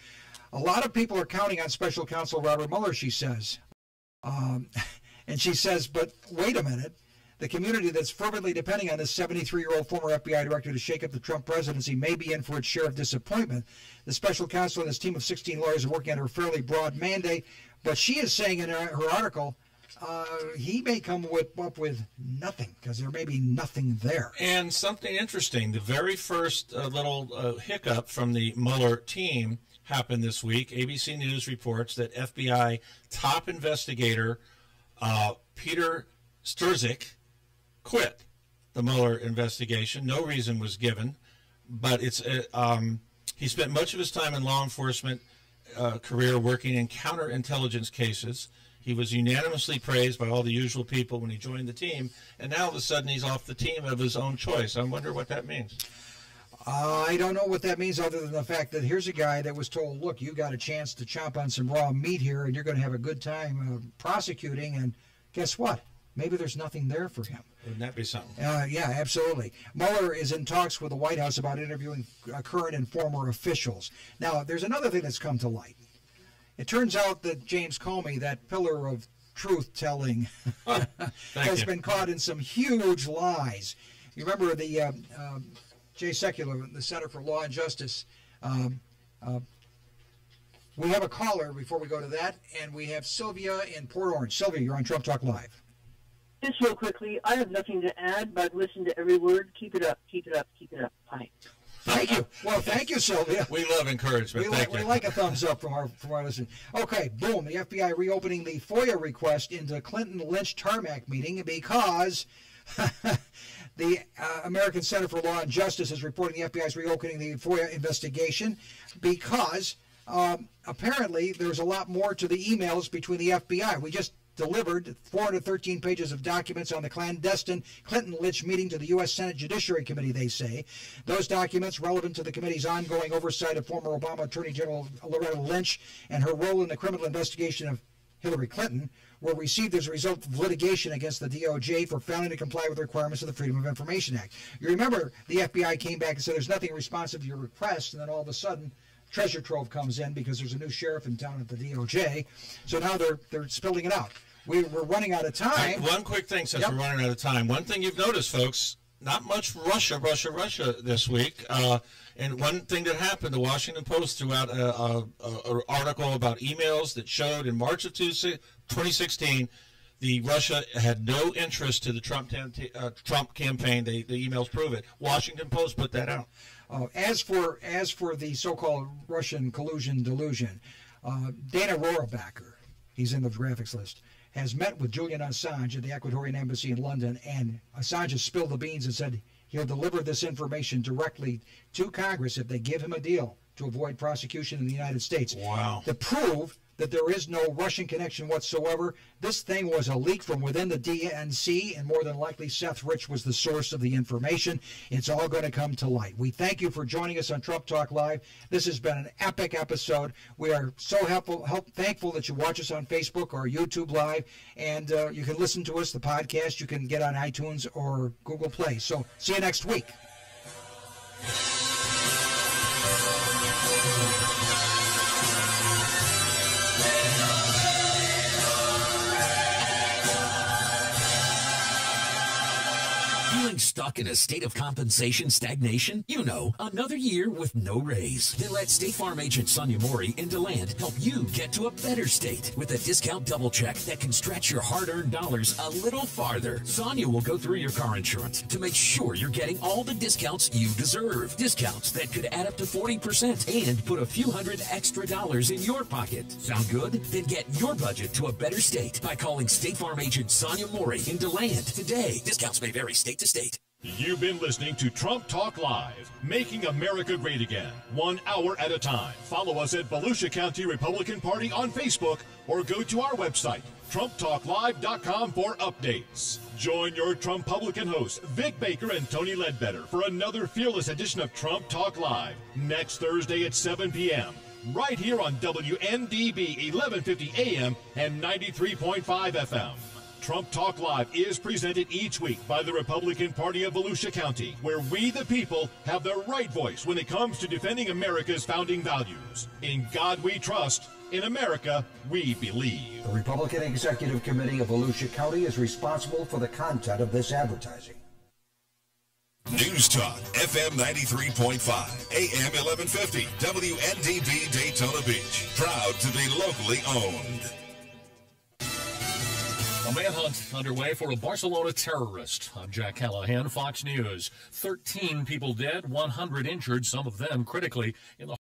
A lot of people are counting on Special Counsel Robert Mueller, she says. And she says, but wait a minute. The community that's fervently depending on this 73-year-old former FBI director to shake up the Trump presidency may be in for its share of disappointment. The special counsel and his team of 16 lawyers are working under a fairly broad mandate, but she is saying in her article, he may come up with nothing, because there may be nothing there. And something interesting, the very first little hiccup from the Mueller team happened this week. ABC News reports that FBI top investigator Peter Strzok quit the Mueller investigation. No reason was given, but it's he spent much of his time in law enforcement career working in counterintelligence cases. He was unanimously praised by all the usual people when he joined the team, and now all of a sudden he's off the team of his own choice. I wonder what that means. I don't know what that means, other than the fact that here's a guy that was told, look, you got a chance to chomp on some raw meat here, and you're going to have a good time prosecuting, and guess what? Maybe there's nothing there for him. Wouldn't that be something? Yeah, absolutely. Mueller is in talks with the White House about interviewing current and former officials. Now, there's another thing that's come to light. It turns out that James Comey, that pillar of truth-telling, has been caught in some huge lies. You remember the Jay Sekulow, the Center for Law and Justice. We have a caller before we go to that, and we have Sylvia in Port Orange. Sylvia, you're on Trump Talk Live. Just real quickly, I have nothing to add, but I've listened to every word. Keep it up, keep it up, keep it up. Bye. Thank you. Well, thank you, Sylvia. We love encouragement. We like a thumbs up from our listeners. Okay, boom. The FBI reopening the FOIA request into Clinton Lynch tarmac meeting because the American Center for Law and Justice is reporting the FBI is reopening the FOIA investigation because apparently there's a lot more to the emails between the FBI. We just delivered 413 pages of documents on the clandestine Clinton Lynch meeting to the U.S. Senate Judiciary Committee, they say. Those documents, relevant to the committee's ongoing oversight of former Obama Attorney General Loretta Lynch and her role in the criminal investigation of Hillary Clinton, were received as a result of litigation against the DOJ for failing to comply with the requirements of the Freedom of Information Act. You remember the FBI came back and said there's nothing responsive to your request, and then all of a sudden treasure trove comes in because there's a new sheriff in town at the DOJ. So now they're spilling it out. We're running out of time. One quick thing since we're running out of time. One thing you've noticed, folks, not much Russia this week. And one thing that happened, the Washington Post threw out an article about emails that showed in March of 2016, Russia had no interest to the Trump campaign. The emails prove it. Washington Post put that out. As for the so-called Russian collusion delusion, Dana Rohrabacher, he's in the graphics list, has met with Julian Assange at the Ecuadorian Embassy in London, and Assange has spilled the beans and said he'll deliver this information directly to Congress if they give him a deal to avoid prosecution in the United States. Wow. To prove that there is no Russian connection whatsoever, this thing was a leak from within the DNC, and more than likely Seth Rich was the source of the information. It's all going to come to light. We thank you for joining us on Trump Talk Live. This has been an epic episode. We are so thankful that you watch us on Facebook or YouTube Live, and you can listen to us, the podcast. You can get on iTunes or Google Play. So see you next week. Stuck in a state of compensation stagnation? You know, another year with no raise. Then let State Farm agent Sonia Mori in DeLand help you get to a better state with a discount double check that can stretch your hard-earned dollars a little farther. Sonia will go through your car insurance to make sure you're getting all the discounts you deserve. Discounts that could add up to 40% and put a few hundred extra dollars in your pocket. Sound good? Then get your budget to a better state by calling State Farm agent Sonia Mori in DeLand today. Discounts may vary state to state. You've been listening to Trump Talk Live, making America great again, 1 hour at a time. Follow us at Volusia County Republican Party on Facebook or go to our website, TrumpTalkLive.com for updates. Join your Trumpublican hosts, Vic Baker and Tony Ledbetter, for another fearless edition of Trump Talk Live next Thursday at 7 p.m. right here on WNDB 1150 AM and 93.5 FM. Trump Talk Live is presented each week by the Republican Party of Volusia County, where we the people have the right voice when it comes to defending America's founding values. In God we trust. In America, we believe. The Republican Executive Committee of Volusia County is responsible for the content of this advertising. News Talk, FM 93.5, AM 1150, WNDB Daytona Beach. Proud to be locally owned. A manhunt underway for a Barcelona terrorist. I'm Jack Callahan, Fox News. 13 people dead, 100 injured, some of them critically in the